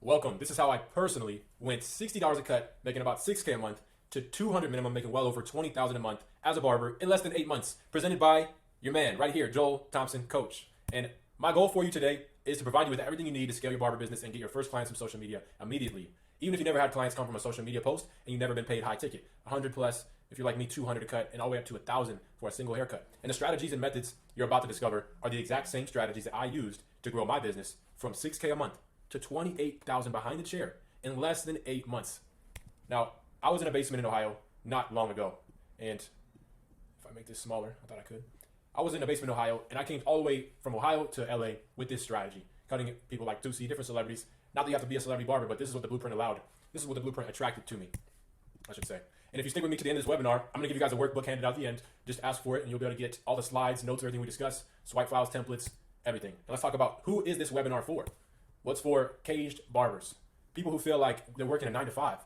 Welcome. This is how I personally went $60 a cut, making about $6K a month, to $200 minimum, making well over $20,000 a month as a barber in less than 8 months. Presented by your man right here, Joel Thompson, coach. And my goal for you today is to provide you with everything you need to scale your barber business and get your first clients from social media immediately. Even if you never had clients come from a social media post and you've never been paid high ticket, 100 plus, if you're like me, 200 a cut, and all the way up to 1,000 for a single haircut. And the strategies and methods you're about to discover are the exact same strategies that I used to grow my business from 6K a month to 28,000 behind the chair in less than 8 months. Now, I was in a basement in Ohio not long ago, and if I make this smaller, I thought I could. I was in a basement in Ohio, and I came all the way from Ohio to LA with this strategy, cutting people like Tusi, different celebrities. Not that you have to be a celebrity barber, but this is what the blueprint allowed. This is what the blueprint attracted to me, I should say. And if you stick with me to the end of this webinar, I'm going to give you guys a workbook handed out at the end. Just ask for it, and you'll be able to get all the slides, notes, everything we discuss, swipe files, templates, everything. And let's talk about who is this webinar for. What's for caged barbers, people who feel like they're working a 9 to 5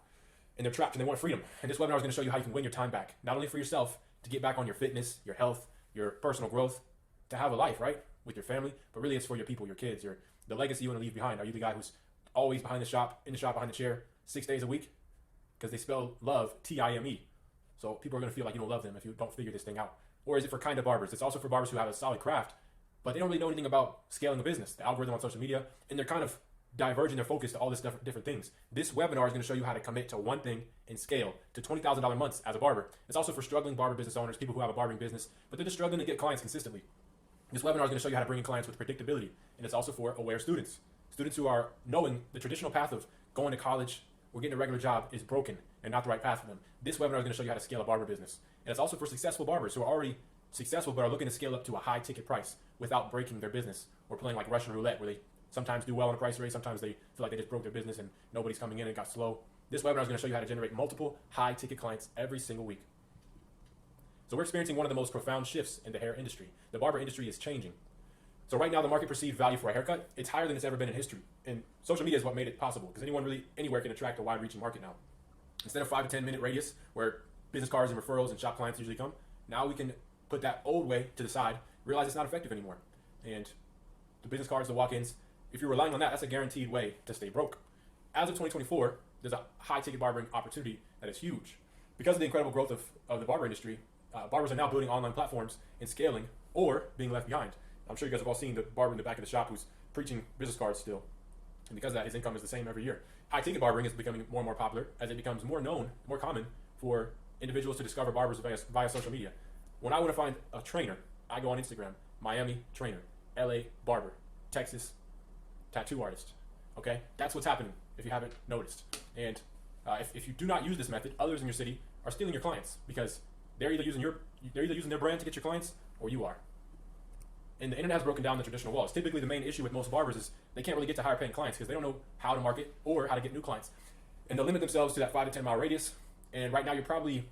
and they're trapped and they want freedom. And this webinar is going to show you how you can win your time back, not only for yourself to get back on your fitness, your health, your personal growth, to have a life, right, with your family, but really it's for your people, your kids, the legacy you want to leave behind. Are you the guy who's always behind the shop, in the shop, behind the chair, 6 days a week? Because they spell love Time. So people are going to feel like you don't love them if you don't figure this thing out. Or is it for kind of barbers? It's also for barbers who have a solid craft, but they don't really know anything about scaling the business, the algorithm on social media, and they're kind of diverging their focus to all this different things. This webinar is going to show you how to commit to one thing and scale to $20,000 months as a barber. It's also for struggling barber business owners, people who have a barbering business, but they're just struggling to get clients consistently. This webinar is going to show you how to bring in clients with predictability, and it's also for aware students. Students who are knowing the traditional path of going to college or getting a regular job is broken and not the right path for them. This webinar is going to show you how to scale a barber business. And it's also for successful barbers who are already successful but are looking to scale up to a high ticket price without breaking their business or playing like Russian roulette where they sometimes do well in a price race, sometimes they feel like they just broke their business and nobody's coming in and it got slow. This webinar is going to show you how to generate multiple high ticket clients every single week. So we're experiencing one of the most profound shifts in the hair industry. The barber industry is changing. So right now the market perceived value for a haircut, it's higher than it's ever been in history. And social media is what made it possible because anyone really anywhere can attract a wide reaching market now. Instead of 5 to 10 minute radius where business cards and referrals and shop clients usually come, now we can put that old way to the side, realize it's not effective anymore. And the business cards, the walk-ins, if you're relying on that, that's a guaranteed way to stay broke. As of 2024, there's a high ticket barbering opportunity that is huge. Because of the incredible growth of the barber industry, barbers are now building online platforms and scaling or being left behind. I'm sure you guys have all seen the barber in the back of the shop who's preaching business cards still. And because of that, his income is the same every year. High ticket barbering is becoming more and more popular as it becomes more known, more common for individuals to discover barbers via social media. When I want to find a trainer, I go on Instagram, Miami trainer, LA barber, Texas tattoo artist. Okay, that's what's happening if you haven't noticed. And if you do not use this method, others in your city are stealing your clients because they're either using their brand to get your clients or you are. And the internet has broken down the traditional walls. Typically, the main issue with most barbers is they can't really get to higher paying clients because they don't know how to market or how to get new clients. And they'll limit themselves to that 5 to 10 mile radius. And right now, you're probably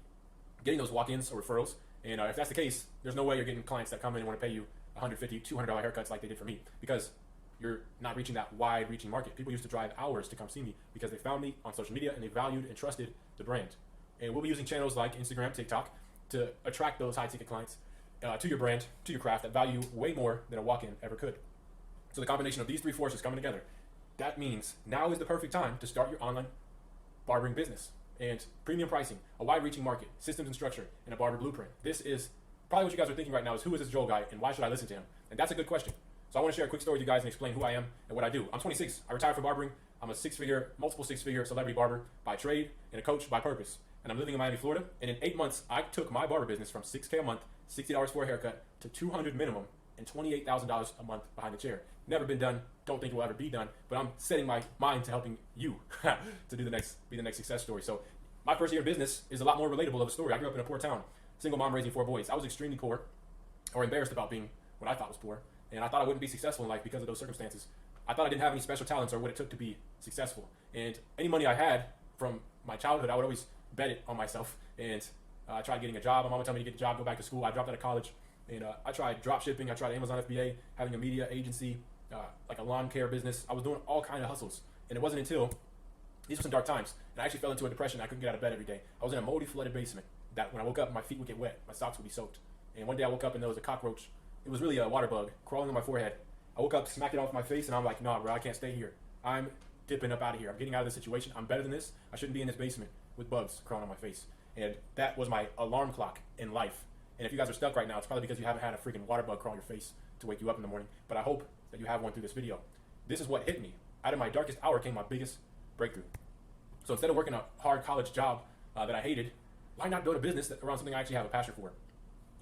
getting those walk-ins or referrals. And if that's the case, there's no way you're getting clients that come in and want to pay you $150, $200 haircuts like they did for me because you're not reaching that wide-reaching market. People used to drive hours to come see me because they found me on social media and they valued and trusted the brand. And we'll be using channels like Instagram, TikTok to attract those high-ticket clients to your brand, to your craft that value way more than a walk-in ever could. So the combination of these three forces coming together, that means now is the perfect time to start your online barbering business. And premium pricing, a wide-reaching market, systems and structure, and a barber blueprint. This is probably what you guys are thinking right now is who is this Joel guy and why should I listen to him? And that's a good question. So I want to share a quick story with you guys and explain who I am and what I do. I'm 26. I retired from barbering. I'm a multiple six-figure celebrity barber by trade and a coach by purpose. And I'm living in Miami, Florida. And in 8 months, I took my barber business from 6K a month, $60 for a haircut, to $200 minimum and $28,000 a month behind the chair. Never been done. Don't think it will ever be done. But I'm setting my mind to helping you to be the next success story. So my first year in business is a lot more relatable of a story. I grew up in a poor town, single mom raising 4 boys. I was extremely poor, or embarrassed about being what I thought was poor. And I thought I wouldn't be successful in life because of those circumstances. I thought I didn't have any special talents or what it took to be successful. And any money I had from my childhood, I would always bet it on myself. And I tried getting a job. My mama told me to get a job, go back to school. I dropped out of college. And I tried drop shipping. I tried Amazon FBA, having a media agency, like a lawn care business. I was doing all kind of hustles. And it wasn't until, these were some dark times, and I actually fell into a depression. I couldn't get out of bed every day. I was in a moldy, flooded basement that when I woke up, my feet would get wet. My socks would be soaked. And one day I woke up and there was a cockroach. It was really a water bug crawling on my forehead. I woke up, smacked it off my face, and I'm like, nah, bro, I can't stay here. I'm dipping up out of here. I'm getting out of this situation. I'm better than this. I shouldn't be in this basement with bugs crawling on my face. And that was my alarm clock in life. And if you guys are stuck right now, it's probably because you haven't had a freaking water bug crawl on your face to wake you up in the morning. But I hope that you have one through this video. This is what hit me. Out of my darkest hour came my biggest breakthrough. So instead of working a hard college job that I hated, why not build a business around something I actually have a passion for?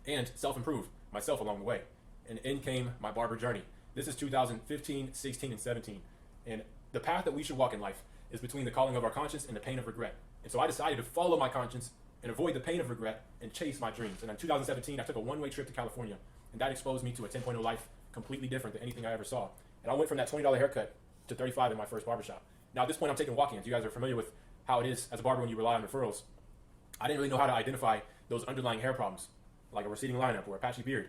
And self-improve myself along the way. And in came my barber journey. This is 2015, 16, and 17. And the path that we should walk in life is between the calling of our conscience and the pain of regret. And so I decided to follow my conscience and avoid the pain of regret and chase my dreams. And in 2017, I took a one-way trip to California, and that exposed me to a 10.0 life completely different than anything I ever saw. And I went from that $20 haircut to $35 in my first barbershop. Now at this point, I'm taking walk-ins. You guys are familiar with how it is as a barber when you rely on referrals. I didn't really know how to identify those underlying hair problems, like a receding lineup or a patchy beard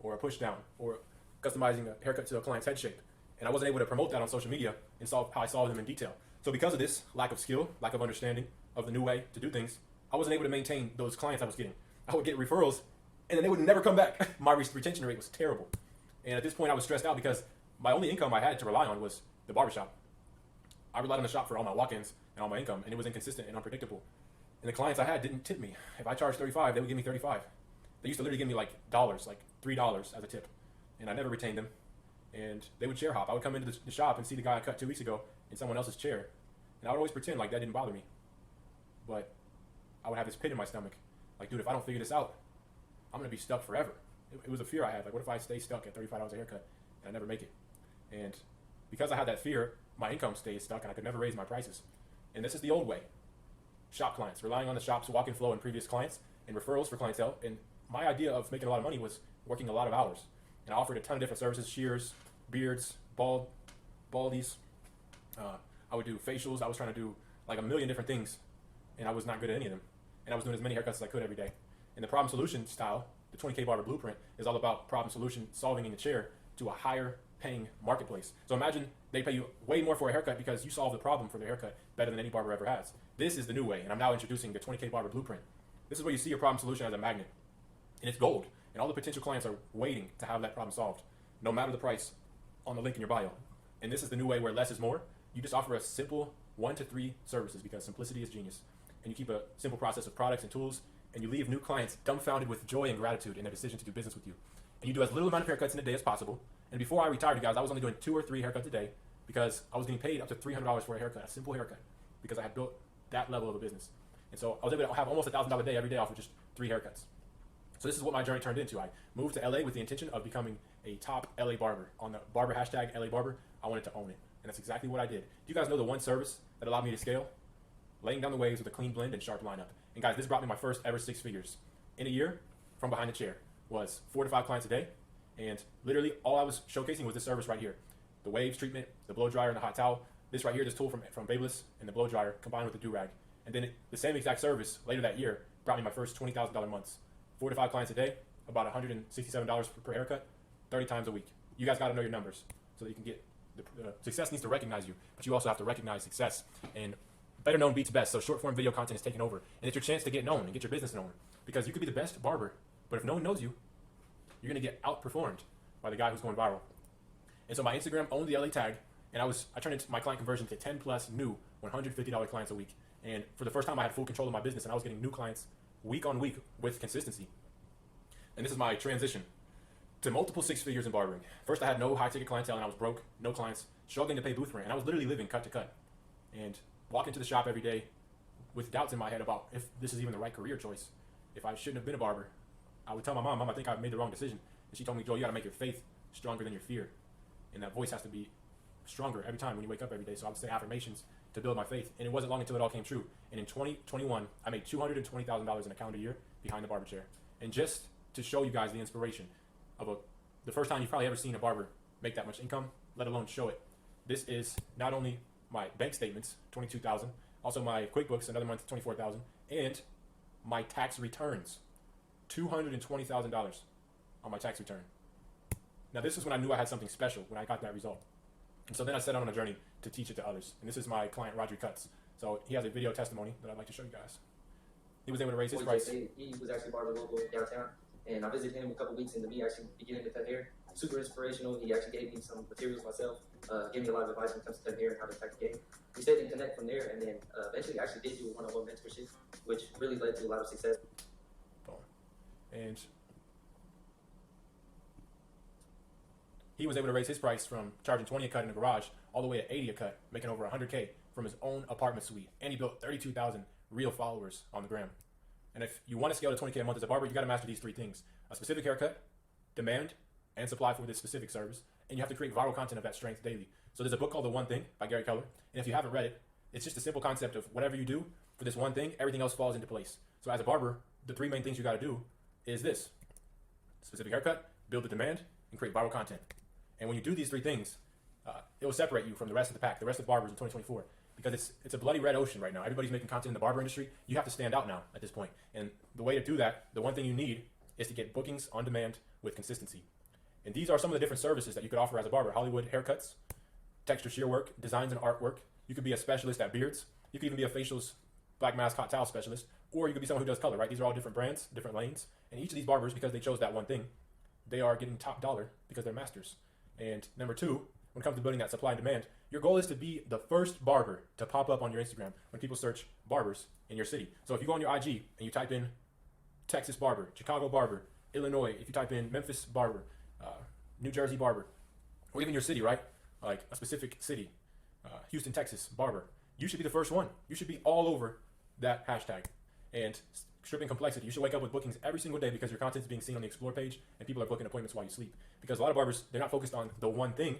or a push down or customizing a haircut to a client's head shape. And I wasn't able to promote that on social media and solve how I solved them in detail. So because of this lack of skill, lack of understanding of the new way to do things, I wasn't able to maintain those clients I was getting. I would get referrals and then they would never come back. My retention rate was terrible. And at this point I was stressed out because my only income I had to rely on was the barbershop. I relied on the shop for all my walk-ins and all my income, and it was inconsistent and unpredictable. And the clients I had didn't tip me. If I charged $35, they would give me $35. They used to literally give me like dollars, like $3 as a tip. And I never retained them. And they would chair hop. I would come into the shop and see the guy I cut 2 weeks ago in someone else's chair. And I would always pretend like that didn't bother me. But I would have this pit in my stomach. Like, dude, if I don't figure this out, I'm going to be stuck forever. It was a fear I had. Like, what if I stay stuck at $35 a haircut and I never make it? And because I had that fear, my income stayed stuck and I could never raise my prices. And this is the old way. Shop clients, relying on the shop's walk-in flow and previous clients and referrals for clientele. And my idea of making a lot of money was working a lot of hours. And I offered a ton of different services: shears, beards, baldies. I would do facials. I was trying to do like a million different things, and I was not good at any of them. And I was doing as many haircuts as I could every day. And the problem solution style, the 20K Barber Blueprint, is all about problem solution solving in the chair to a higher paying marketplace. So imagine they pay you way more for a haircut because you solve the problem for their haircut better than any barber ever has. This is the new way, and I'm now introducing the 20K Barber Blueprint. This is where you see your problem solution as a magnet, and it's gold. And all the potential clients are waiting to have that problem solved, no matter the price, on the link in your bio. And this is the new way where less is more. You just offer a simple 1 to 3 services because simplicity is genius. And you keep a simple process of products and tools, and you leave new clients dumbfounded with joy and gratitude in their decision to do business with you. And you do as little amount of haircuts in a day as possible. And before I retired, you guys, I was only doing 2 or 3 haircuts a day because I was getting paid up to $300 for a haircut, a simple haircut, because I had built that level of a business. And so I was able to have almost $1,000 a day every day off of just 3 haircuts. So this is what my journey turned into. I moved to LA with the intention of becoming a top LA barber. On the Barber hashtag LA Barber, I wanted to own it. And that's exactly what I did. Do you guys know the one service that allowed me to scale? Laying down the waves with a clean blend and sharp lineup. And guys, this brought me my first ever 6 figures. In a year, from behind the chair, was 4 to 5 clients a day. And literally all I was showcasing was this service right here. The waves treatment, the blow dryer and the hot towel. This right here, this tool from Babyliss and the blow dryer combined with the do-rag. And then the same exact service later that year brought me my first $20,000 months. 4 to 5 clients a day, about $167 per haircut, 30 times a week. You guys got to know your numbers so that you can get the success needs to recognize you, but you also have to recognize success. And better known beats best. So short form video content is taking over, and it's your chance to get known and get your business known, because you could be the best barber, but if no one knows you, you're gonna get outperformed by the guy who's going viral. And so my Instagram owned the LA tag, and I turned into my client conversion to 10 plus new $150 clients a week. And for the first time, I had full control of my business, and I was getting new clients week on week with consistency. And this is my transition to multiple 6 figures in barbering. First, I had no high ticket clientele, and I was broke, no clients, struggling to pay booth rent, and I was literally living cut to cut. And walking to the shop every day with doubts in my head about if this is even the right career choice. If I shouldn't have been a barber, I would tell my mom, I think I've made the wrong decision. And she told me, Joel, you gotta make your faith stronger than your fear. And that voice has to be stronger every time when you wake up every day. So I would say affirmations to build my faith. And it wasn't long until it all came true. And in 2021, I made $220,000 in a calendar year behind the barber chair. And just to show you guys the inspiration of the first time you've probably ever seen a barber make that much income, let alone show it. This is not only my bank statements, $22,000, also my QuickBooks, another month, $24,000, and my tax returns, $220,000 on my tax return. Now this is when I knew I had something special, when I got that result. And so then I set out on a journey to teach it to others. And this is my client, Rodri Cuts. So he has a video testimony that I'd like to show you guys. He was able to raise his price. He was actually barber local downtown, and I visited him a couple weeks into me actually beginning to cut hair. super inspirational. He actually gave me some materials myself, gave me a lot of advice when it comes to cutting hair and how to attack the game. We stayed in connect from there, and then eventually I actually did do a one-on-one mentorship, which really led to a lot of success. And he was able to raise his price from charging 20 a cut in the garage all the way to 80 a cut, making over 100K from his own apartment suite. And he built 32,000 real followers on the gram. And if you want to scale to 20K a month as a barber, you got to master these three things: a specific haircut, demand and supply for this specific service, and you have to create viral content of that strength daily. So there's a book called The One Thing by Gary Keller, and if you haven't read it, it's just a simple concept of whatever you do for this one thing, everything else falls into place. So as a barber, the three main things you got to do is this: specific haircut, build the demand, and create viral content. And when you do these three things, it will separate you from the rest of the pack, the rest of barbers in 2024, because it's a bloody red ocean right now. Everybody's making content in the barber industry. You have to stand out now at this point. And the way to do that, the one thing you need is to get bookings on demand with consistency. And these are some of the different services that you could offer as a barber: Hollywood haircuts, texture shear work, designs and artwork. You could be a specialist at beards. You could even be a facials, black mask, hot towel specialist, or you could be someone who does color, right? These are all different brands, different lanes. And each of these barbers, because they chose that one thing, they are getting top dollar because they're masters. And number two, when it comes to building that supply and demand, your goal is to be the first barber to pop up on your Instagram when people search barbers in your city. So if you go on your IG and you type in Texas barber, Chicago barber, Illinois, if you type in Memphis barber, New Jersey barber, or even your city, right? Like a specific city, Houston, Texas barber, you should be the first one. You should be all over that hashtag. And stripping complexity, you should wake up with bookings every single day because your content is being seen on the Explore page and people are booking appointments while you sleep. Because a lot of barbers, they're not focused on the one thing.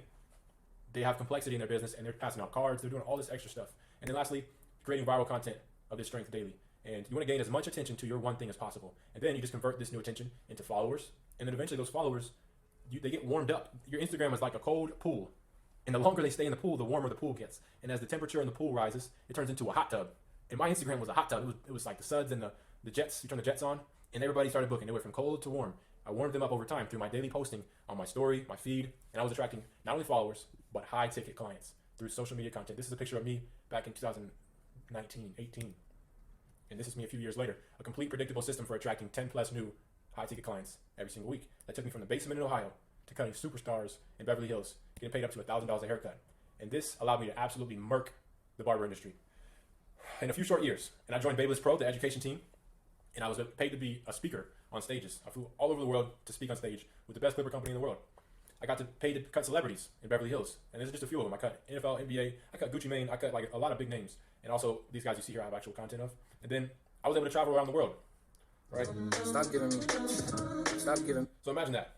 They have complexity in their business and they're passing out cards, they're doing all this extra stuff. And then lastly, creating viral content of this strength daily. And you want to gain as much attention to your one thing as possible. And then you just convert this new attention into followers. And then eventually those followers, they get warmed up. Your Instagram is like a cold pool. And the longer they stay in the pool, the warmer the pool gets. And as the temperature in the pool rises, it turns into a hot tub. And my Instagram was a hot tub. It was like the suds and the jets. You turn the jets on, and everybody started booking. They went from cold to warm. I warmed them up over time through my daily posting on my story, my feed, and I was attracting not only followers, but high-ticket clients through social media content. This is a picture of me back in 2019, 18. And this is me a few years later. A complete predictable system for attracting 10-plus new high-ticket clients every single week. That took me from the basement in Ohio to cutting superstars in Beverly Hills, getting paid up to $1,000 a haircut. And this allowed me to absolutely murk the barber industry in a few short years. And I joined Babeless Pro, the education team, and I was paid to be a speaker on stages. I flew all over the world to speak on stage with the best clipper company in the world. I got to pay to cut celebrities in Beverly Hills, and there's just a few of them. I cut NFL, NBA, I cut Gucci Mane, I cut like a lot of big names. And also these guys you see here I have actual content of. And then I was able to travel around the world, right? Stop giving me. So imagine that.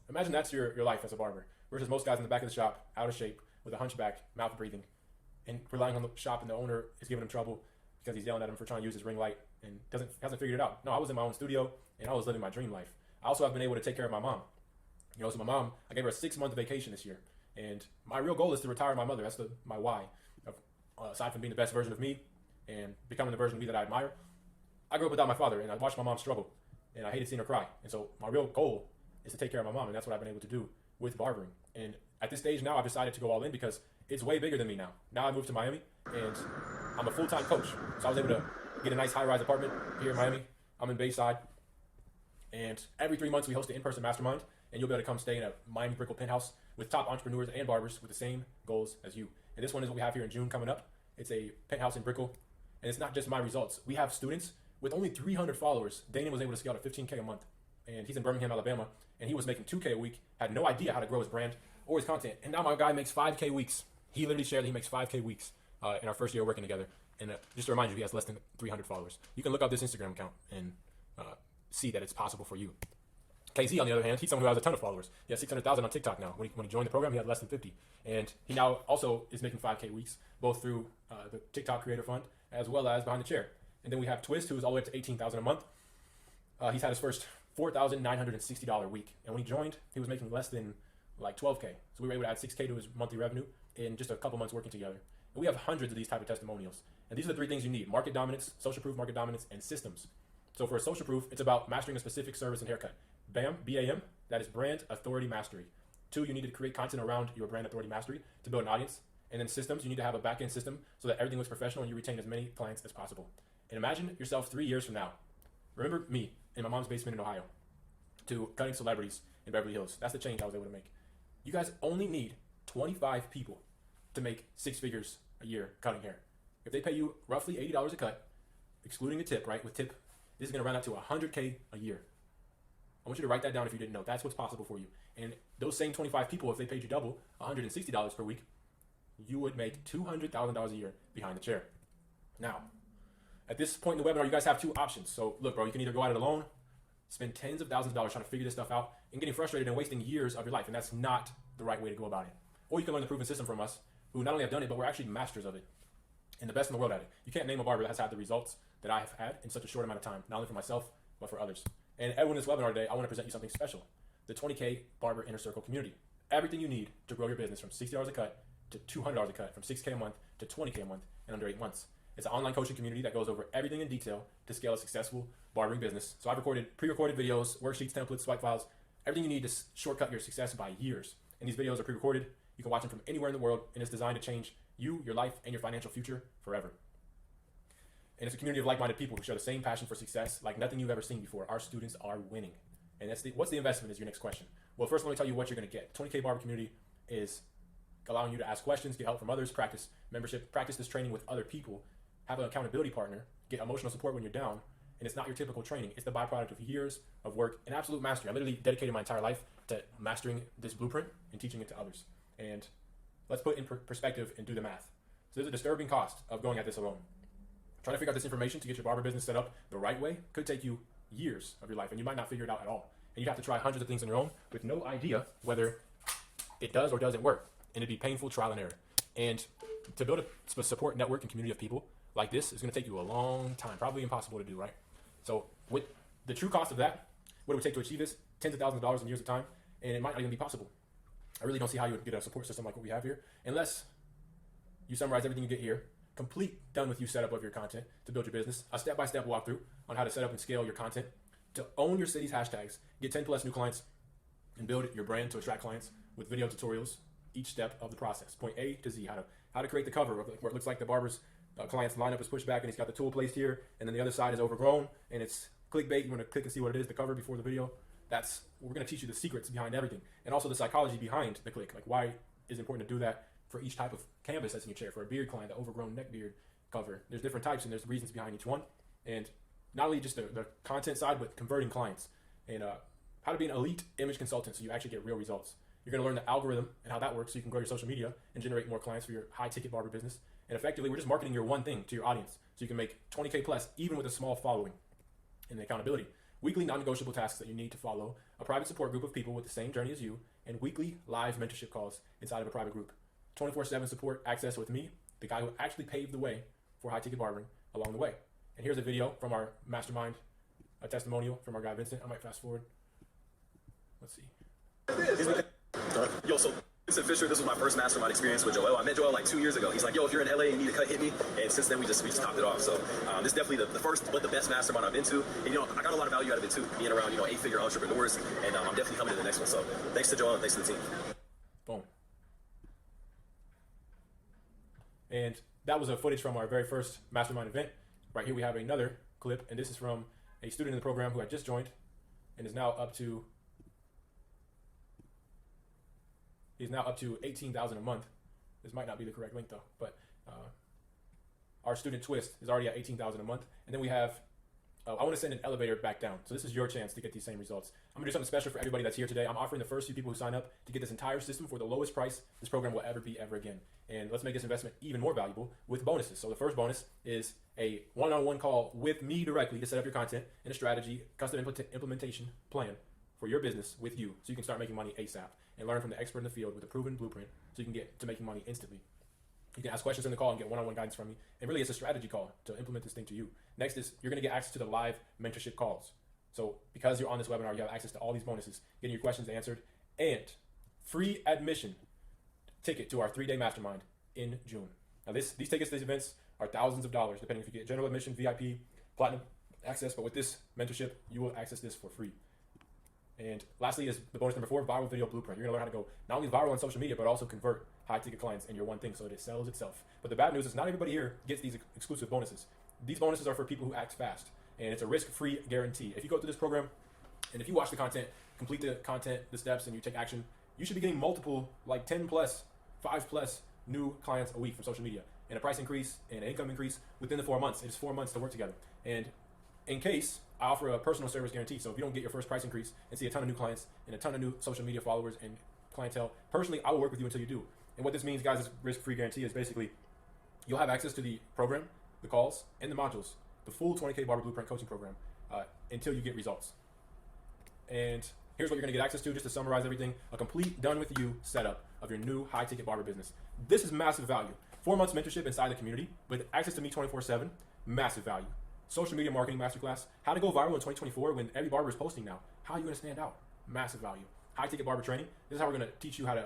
Imagine that's your life as a barber versus most guys in the back of the shop, out of shape, with a hunchback, mouth breathing, and relying on the shop, and the owner is giving him trouble because he's yelling at him for trying to use his ring light and hasn't figured it out. No, I was in my own studio and I was living my dream life. I also have been able to take care of my mom. So my mom, I gave her a 6-month vacation this year, and my real goal is to retire my mother. That's my why. Aside from being the best version of me and becoming the version of me that I admire, I grew up without my father, and I watched my mom struggle, and I hated seeing her cry. And so my real goal is to take care of my mom, and that's what I've been able to do with barbering. And at this stage now, I've decided to go all in because it's way bigger than me now. Now I moved to Miami, and I'm a full-time coach. So I was able to get a nice high-rise apartment here in Miami. I'm in Bayside, and every 3 months we host an in-person mastermind, and you'll be able to come stay in a Miami Brickell penthouse with top entrepreneurs and barbers with the same goals as you. And this one is what we have here in June coming up. It's a penthouse in Brickell, and it's not just my results. We have students with only 300 followers. Daniel was able to scale to 15K a month, and he's in Birmingham, Alabama, and he was making 2K a week, had no idea how to grow his brand or his content. And now my guy makes 5K weeks. He literally shared that he makes 5K weeks in our first year working together. And just to remind you, he has less than 300 followers. You can look up this Instagram account and see that it's possible for you. KZ, on the other hand, he's someone who has a ton of followers. He has 600,000 on TikTok now. When he joined the program, he had less than 50. And he now also is making 5K weeks, both through the TikTok Creator Fund as well as Behind the Chair. And then we have Twist, who's all the way up to 18,000 a month. He's had his first $4,960 week. And when he joined, he was making less than like 12K. So we were able to add 6K to his monthly revenue in just a couple months working together. And we have hundreds of these type of testimonials. And these are the 3 things you need: market dominance, social proof, market dominance, and systems. So for a social proof, it's about mastering a specific service and haircut. BAM, B-A-M, that is brand authority mastery. 2, you need to create content around your brand authority mastery to build an audience. And then systems, you need to have a back-end system so that everything looks professional and you retain as many clients as possible. And imagine yourself 3 years from now remember me in my mom's basement in Ohio to cutting celebrities in Beverly Hills. That's the change I was able to make. You guys only need 25 people to make 6 figures a year cutting hair. If they pay you roughly $80 a cut, excluding a tip, right? With tip, this is going to run out to $100K a year. I want you to write that down if you didn't know. That's what's possible for you. And those same 25 people, if they paid you double, $160 per week, you would make $200,000 a year behind the chair. Now, at this point in the webinar, you guys have 2 options. So look, bro, you can either go at it alone, spend tens of thousands of dollars trying to figure this stuff out, and getting frustrated and wasting years of your life. And that's not the right way to go about it. Or you can learn the proven system from us, who not only have done it, but we're actually masters of it and the best in the world at it. You can't name a barber that has had the results that I have had in such a short amount of time, not only for myself, but for others. And everyone in this webinar today, I want to present you something special. The 20K Barber Inner Circle community. Everything you need to grow your business from $60 a cut to $200 a cut, from $6K a month to $20K a month in under 8 months. It's an online coaching community that goes over everything in detail to scale a successful barbering business. So I've recorded pre-recorded videos, worksheets, templates, swipe files, everything you need to shortcut your success by years. And these videos are pre-recorded. You can watch them from anywhere in the world, and it's designed to change you, your life, and your financial future forever. And it's a community of like-minded people who share the same passion for success like nothing you've ever seen before. Our students are winning. And what's the investment is your next question. Well, first let me tell you what you're going to get. 20K Barber community is allowing you to ask questions, get help from others, practice membership, practice this training with other people, have an accountability partner, get emotional support when you're down, and it's not your typical training. It's the byproduct of years of work and absolute mastery. I literally dedicated my entire life to mastering this blueprint and teaching it to others. And let's put in perspective and do the math. So there's a disturbing cost of going at this alone. Trying to figure out this information to get your barber business set up the right way could take you years of your life, and you might not figure it out at all. And you have to try hundreds of things on your own with no idea whether it does or doesn't work. And it'd be painful trial and error. And to build a support network and community of people like this is going to take you a long time, probably impossible to do, right? So with the true cost of that, what it would take to achieve this, tens of thousands of dollars and years of time, and it might not even be possible. I really don't see how you would get a support system like what we have here, unless you summarize everything you get here, complete done with you setup of your content to build your business, a step-by-step walkthrough on how to set up and scale your content, to own your city's hashtags, get 10 plus new clients, and build your brand to attract clients with video tutorials, each step of the process, point A to Z, how to create the cover where it looks like the barber's client's lineup is pushed back and he's got the tool placed here, and then the other side is overgrown and it's clickbait. You want to click and see what it is, the cover before the video. We're going to teach you the secrets behind everything, and also the psychology behind the click, like why is it important to do that for each type of canvas that's in your chair. For a beard client, the overgrown neck beard cover, there's different types and there's reasons behind each one. And not only just the content side, but converting clients, and how to be an elite image consultant so you actually get real results. You're going to learn the algorithm and how that works so you can grow your social media and generate more clients for your high ticket barber business. And effectively, we're just marketing your one thing to your audience so you can make 20K plus even with a small following. And the accountability, weekly non-negotiable tasks that you need to follow, a private support group of people with the same journey as you, and weekly live mentorship calls inside of a private group. 24/7 support access with me, the guy who actually paved the way for high ticket barbering along the way. And here's a video from our mastermind, a testimonial from our guy Vincent. I might fast forward. Let's see. Yo, so Vincent Fisher, this was my first mastermind experience with Joel. I met Joel like 2 years ago. He's like, yo, if you're in LA and you need a cut, hit me. And since then, we just topped it off. So this is definitely the first but the best mastermind I've been to. And, I got a lot of value out of it too, being around, 8-figure entrepreneurs. And I'm definitely coming to the next one. So thanks to Joel and thanks to the team. Boom. And that was a footage from our very first mastermind event. Right here we have another clip, and this is from a student in the program who had just joined and is now up to $18,000 a month. This might not be the correct link though, but our student Twist is already at $18,000 a month. And then we have, I want to send an elevator back down. So this is your chance to get these same results. I'm gonna do something special for everybody that's here today. I'm offering the first few people who sign up to get this entire system for the lowest price this program will ever be ever again. And let's make this investment even more valuable with bonuses. So the first bonus is a one-on-one call with me directly to set up your content and a strategy, custom implementation plan for your business with you, so you can start making money ASAP and learn from the expert in the field with a proven blueprint so you can get to making money instantly. You can ask questions in the call and get one-on-one guidance from me. And really, it's a strategy call to implement this thing to you. Next is you're going to get access to the live mentorship calls. So because you're on this webinar, you have access to all these bonuses, getting your questions answered, and free admission ticket to our 3-day mastermind in June. Now these tickets to these events are thousands of dollars, depending if you get general admission, VIP, platinum access. But with this mentorship, you will access this for free. And lastly is the bonus number 4, viral video blueprint. You're gonna learn how to go not only viral on social media, but also convert high ticket clients in your one thing so that it sells itself. But the bad news is not everybody here gets these exclusive bonuses. These bonuses are for people who act fast. and it's a risk-free guarantee. If you go through this program, and if you watch the content, complete the content, the steps, and you take action, you should be getting multiple, like 10 plus, 5 plus new clients a week from social media, and a price increase and an income increase within the 4 months. It is 4 months to work together. And in case, I offer a personal service guarantee. So if you don't get your first price increase and see a ton of new clients and a ton of new social media followers and clientele, personally, I will work with you until you do. And what this means, guys, is risk-free guarantee is basically you'll have access to the program, the calls, and the modules, the full 20K Barber Blueprint coaching program until you get results. And here's what you're going to get access to, just to summarize everything: a complete done-with-you setup of your new high-ticket barber business. This is massive value. 4 months mentorship inside the community with access to me 24/7, massive value. Social media marketing masterclass, how to go viral in 2024 when every barber is posting now. How are you going to stand out? Massive value. High-ticket barber training. This is how we're going to teach you how to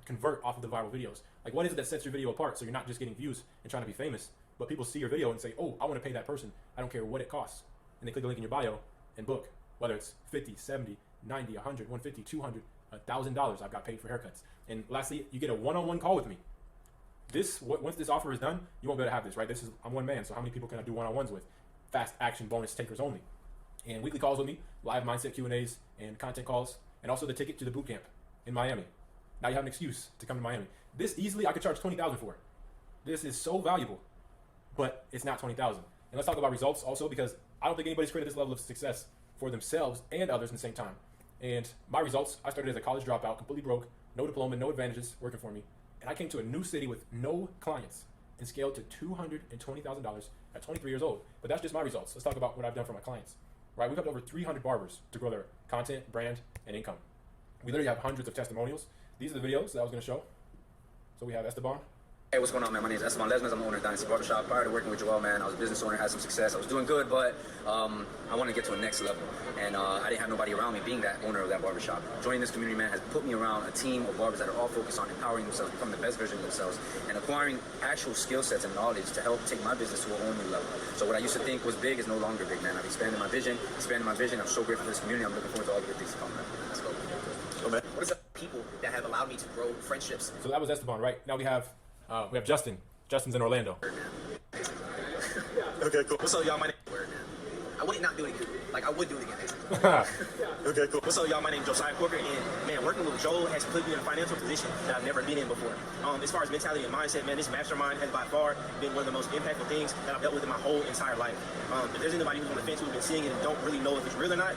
convert off of the viral videos. Like, what is it that sets your video apart so you're not just getting views and trying to be famous, but people see your video and say, oh, I want to pay that person. I don't care what it costs. And they click the link in your bio and book, whether it's 50, 70, 90, 100, 150, 200, $1,000 I've got paid for haircuts. And lastly, you get a one-on-one call with me. Once this offer is done, you won't be able to have this, right? I'm one man, so how many people can I do one-on-ones with? Fast action bonus takers only. And weekly calls with me, live mindset Q&As and content calls, and also the ticket to the boot camp in Miami. Now you have an excuse to come to Miami. This easily, I could charge $20,000 for it. This is so valuable, but it's not $20,000. And let's talk about results also, because I don't think anybody's created this level of success for themselves and others in the same time. And my results, I started as a college dropout, completely broke, no diploma, no advantages working for me. And I came to a new city with no clients and scaled to $220,000 at 23 years old. But that's just my results. Let's talk about what I've done for my clients. Right? We've helped over 300 barbers to grow their content, brand, and income. We literally have hundreds of testimonials. These are the videos that I was going to show. So we have Esteban. Hey, what's going on, man? My name is Esteban Lesmes. I'm the owner of Dynasty Barbershop. Prior to working with Joel, man, I was a business owner, had some success. I was doing good, but I wanted to get to a next level. And I didn't have nobody around me being that owner of that barbershop. Joining this community, man, has put me around a team of barbers that are all focused on empowering themselves, becoming the best version of themselves, and acquiring actual skill sets and knowledge to help take my business to a whole new level. So what I used to think was big is no longer big, man. I've expanded my vision. I'm so grateful for this community. I'm looking forward to all the good things to come, man. Let's go. What is the people that have allowed me to grow friendships? So that was Esteban, right? Now we have Justin. Justin's in Orlando. Okay, cool. What's up, y'all? My name. I wouldn't not do it again. Like, I would do it again. Okay, cool. What's up, y'all? My name is Josiah Corker, and man, working with Joel has put me in a financial position that I've never been in before. As far as mentality and mindset, man, this mastermind has by far been one of the most impactful things that I've dealt with in my whole entire life. If there's anybody who's on the fence who's been seeing it and don't really know if it's real or not,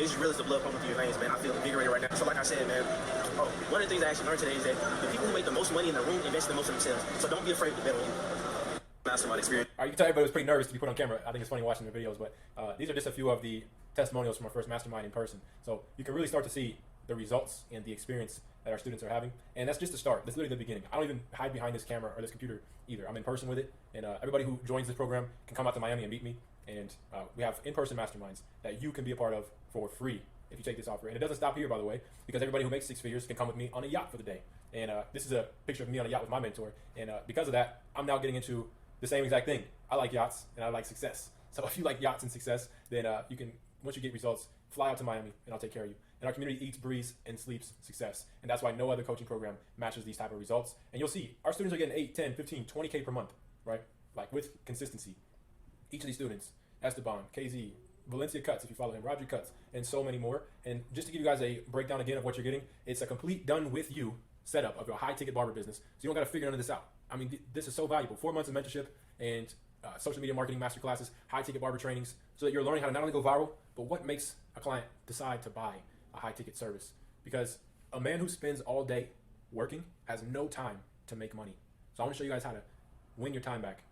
it's just real as the blood pumping through your veins, man. I feel invigorated right now. So like I said, man, one of the things I actually learned today is that the people who make the most money in the room invest the most in themselves. So don't be afraid to bet on you. Mastermind experience. You can tell everybody was pretty nervous to be put on camera. I think it's funny watching the videos, but these are just a few of the testimonials from our first mastermind in person. So you can really start to see the results and the experience that our students are having. And that's just the start. That's literally the beginning. I don't even hide behind this camera or this computer either. I'm in person with it. And everybody who joins this program can come out to Miami and meet me. And we have in-person masterminds that you can be a part of for free if you take this offer. And it doesn't stop here, by the way, because everybody who makes 6 figures can come with me on a yacht for the day. And this is a picture of me on a yacht with my mentor. And because of that, I'm now getting into the same exact thing. I like yachts and I like success. So if you like yachts and success, then you can, once you get results, fly out to Miami and I'll take care of you. And our community eats, breathes, and sleeps success. And that's why no other coaching program matches these type of results. And you'll see, our students are getting 8, 10, 15, 20K per month, right? Like with consistency. Each of these students, Esteban, KZ, Valencia Cuts, if you follow him, Roger Cuts, and so many more. And just to give you guys a breakdown again of what you're getting, it's a complete done with you setup of your high ticket barber business. So you don't got to figure none of this out. I mean, this is so valuable. 4 months of mentorship and social media marketing masterclasses, high ticket barber trainings, so that you're learning how to not only go viral, but what makes a client decide to buy a high ticket service. Because a man who spends all day working has no time to make money. So I want to show you guys how to win your time back.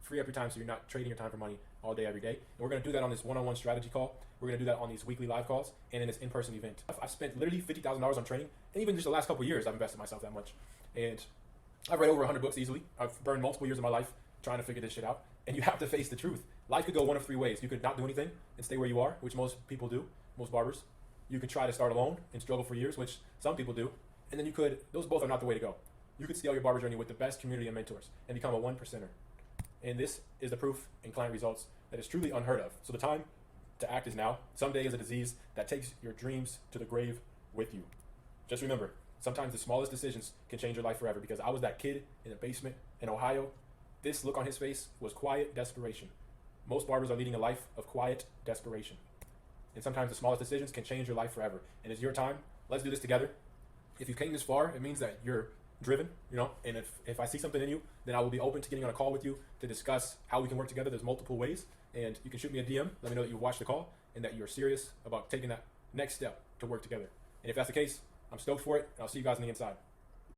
Free up your time so you're not trading your time for money all day, every day. And we're going to do that on this one-on-one strategy call. We're going to do that on these weekly live calls and in this in-person event. I've spent literally $50,000 on training, and even just the last couple of years, I've invested myself that much. And I've read over 100 books easily. I've burned multiple years of my life trying to figure this shit out. And you have to face the truth. Life could go one of 3 ways. You could not do anything and stay where you are, which most people do, most barbers. You could try to start alone and struggle for years, which some people do. And then you could, those both are not the way to go. You could scale your barber journey with the best community and mentors and become a 1%er. And this is the proof in client results that is truly unheard of. So the time to act is now. Someday is a disease that takes your dreams to the grave with you. Just remember, sometimes the smallest decisions can change your life forever, because I was that kid in the basement in Ohio. This look on his face was quiet desperation. Most barbers are leading a life of quiet desperation. And sometimes the smallest decisions can change your life forever. And it's your time. Let's do this together. If you came this far, it means that you're driven, and if I see something in you, then I will be open to getting on a call with you to discuss how we can work together. There's multiple ways, and you can shoot me a DM. Let me know that you watched the call and that you're serious about taking that next step to work together. And if that's the case, I'm stoked for it, and I'll see you guys on the inside.